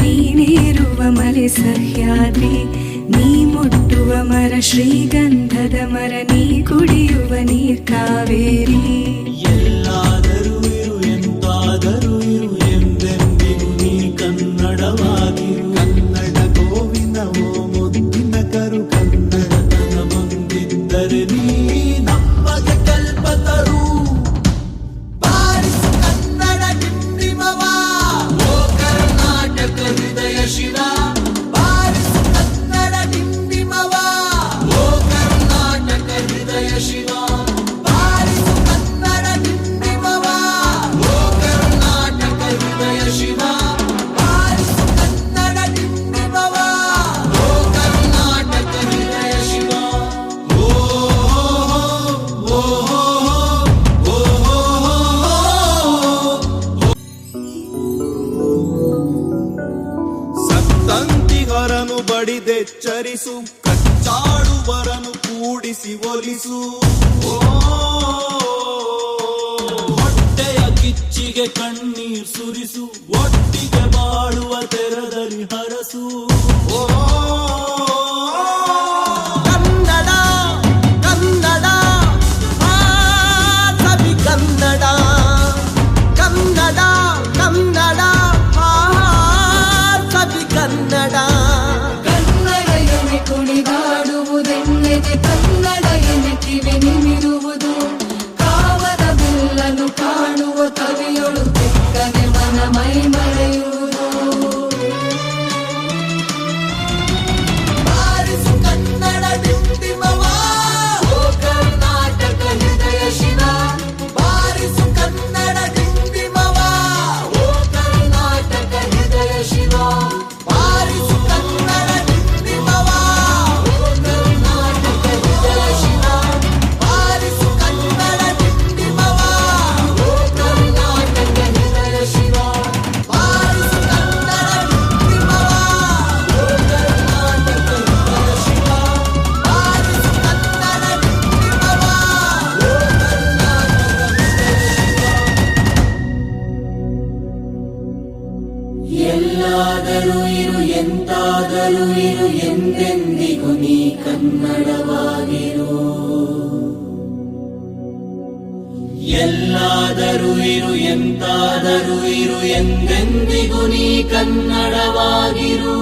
ನೀನಿರುವ ಮಲೆ ಸಹ್ಯಾದ್ರಿ, ನೀ ಮುಟ್ಟುವ ಮರ ಶ್ರೀಗಂಧದ ಮರ, ನೀ ಕುಡಿಯುವ ನೀರ್ ಕಾವೇರಿ. ಎಲ್ಲಾದರೂ ಇರು ಎಂತಾದರೂ ಇರು ಎಂದೆಂದಿಗೂ ನೀ ಕನ್ನಡವಾಗಿರು. ಕನ್ನಡ ಗೋವಿನವೋ ಮುದ್ದಿನ ಕರು, ಕನ್ನಡತನ ಬಂದಿದ್ದರೆ ನೀ ನಮಗೆ ಕಲ್ಪತರು. ಬಾರಿಸು ಕನ್ನಡ ಡಿಂಡಿಮವ, ಓ ಕರ್ನಾಟಕ ಹೃದಯ ಶಿವ. ಬಾರಿಸು ಕನ್ನಡ ಡಿಂಡಿಮವ, ಓ ಕರ್ನಾಟಕ ಹೃದಯ ಶಿವ. ಬಾರಿಸು ಕನ್ನಡ ಡಿಂಡಿಮವ, ಓ ಕರ್ನಾಟಕ ಹೃದಯ ಶಿವ. ಬಾರಿಸು ಕನ್ನಡ ಡಿಂಡಿಮವ, ಓ ಕರ್ನಾಟಕ ಹೃದಯ ಶಿವ. ಓ ಸತ್ತಂತಿಗರನು ಬಡಿದೆಚ್ಚರಿಸು, ಕಚ್ಚಾಡುವರನು ಕೂಡಿಸಿ ಒಲಿಸು. ಹೊಟ್ಟೆಯ ಕಿಚ್ಚಿಗೆ ಕಣ್ಣೀರ್ ಸುರಿಸು, ಒಟ್ಟಿಗೆ ಬಾಳುವ ತೆರದಲ್ಲಿ ಹರಸು. ಕನ್ನಡ ಕನ್ನಡ ಸವಿ ಕನ್ನಡ, ಕನ್ನಡ ಕನ್ನಡ ಸವಿ ಕನ್ನಡ. ಕನ್ನಡ ಎನೆ ಕುಣಿದಾಡುವುದೆನ್ನೆದೆ, ಕನ್ನಡ ಎನೆ ಕಿವಿ ನಿಮಿರುವುದು. ಕಾವದ ಬಿಲ್ಲನ್ನು ಕಾಣುವ ಕವಿಯೊಳು ತೆಕ್ಕನೆ ಮನ ಮೈ ಮರೆಯುವುದು. ಬಾರಿಸು ಕನ್ನಡ ಡಿಂಡಿಮವ, ಓ ಕರ್ನಾಟಕ ಹೃದಯ ಶಿವ. ಬಾರಿಸು ಕನ್ನಡ ಡಿಂಡಿಮವ, ಓ ಕರ್ನಾಟಕ ಹೃದಯ ಶಿವ. ಬಾರಿಸು ಕನ್ನಡ ಡಿಂಡಿಮವ, ಓ ಕರ್ನಾಟಕ ಹೃದಯ ಶಿವ. ಬಾರಿಸು ಕನ್ನಡ ಡಿಂಡಿಮವ, ಓ ಕರ್ನಾಟಕ ಹೃದಯ ಶಿವ. ಬಾರಿಸು ಕನ್ನಡ ಡಿಂಡಿಮವ, ಓ ಕರ್ನಾಟಕ ಹೃದಯ ಶಿವ. ಬಾರಿಸು ಕನ್ನಡ ಡಿಂಡಿಮವ, ಓ ಎಲ್ಲಾದರೂ ಇರು ಎಂತಾದರೂ ಇರು ಎಂದೆಂದಿಗೂ ನೀ ಕನ್ನಡವಾಗಿರು. ಎಲ್ಲಾದರೂ ಇರು ಎಂತಾದರೂ ಇರು ಎಂದೆಂದಿಗೂ ನೀ ಕನ್ನಡವಾಗಿರು.